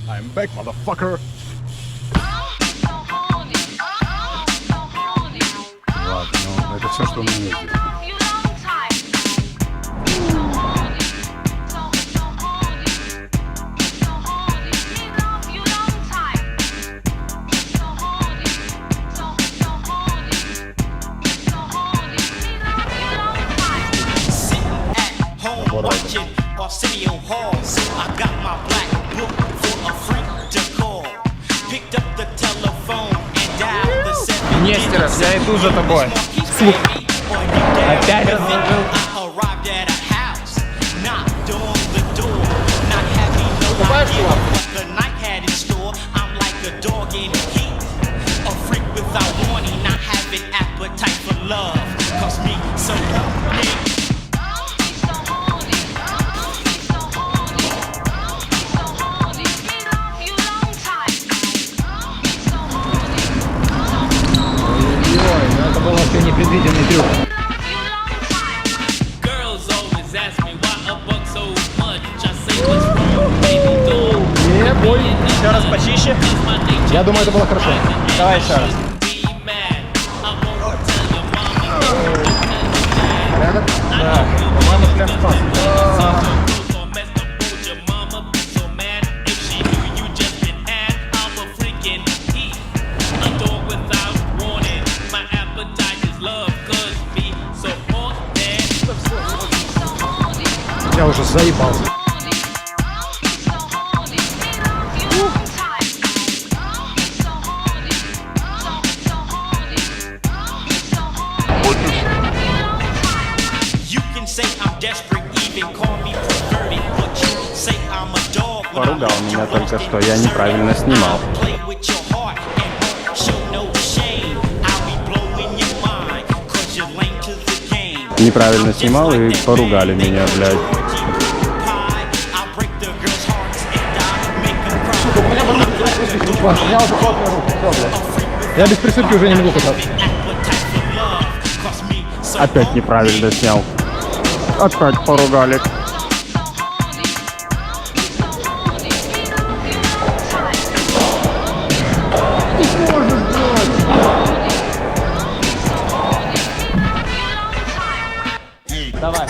I'm back, motherfucker. Ладно, ну это все, что у меня есть. Нестеров, я иду за тобой. Слух. Опять разложил. Покупаешь чувак? Это был вообще непредвиденный трюк. Бой. Еще раз почище. Я думаю, это было хорошо. Давай еще раз. Порядок? Да. По-моему, прям класс. Я уже заебался. Поругал меня только что, я неправильно снимал. Неправильно снимал и поругали меня, блядь. У меня уже плотная рука, все, блядь. Я без присыпки уже не могу кататься. Опять неправильно снял. Опять поругали. Давай.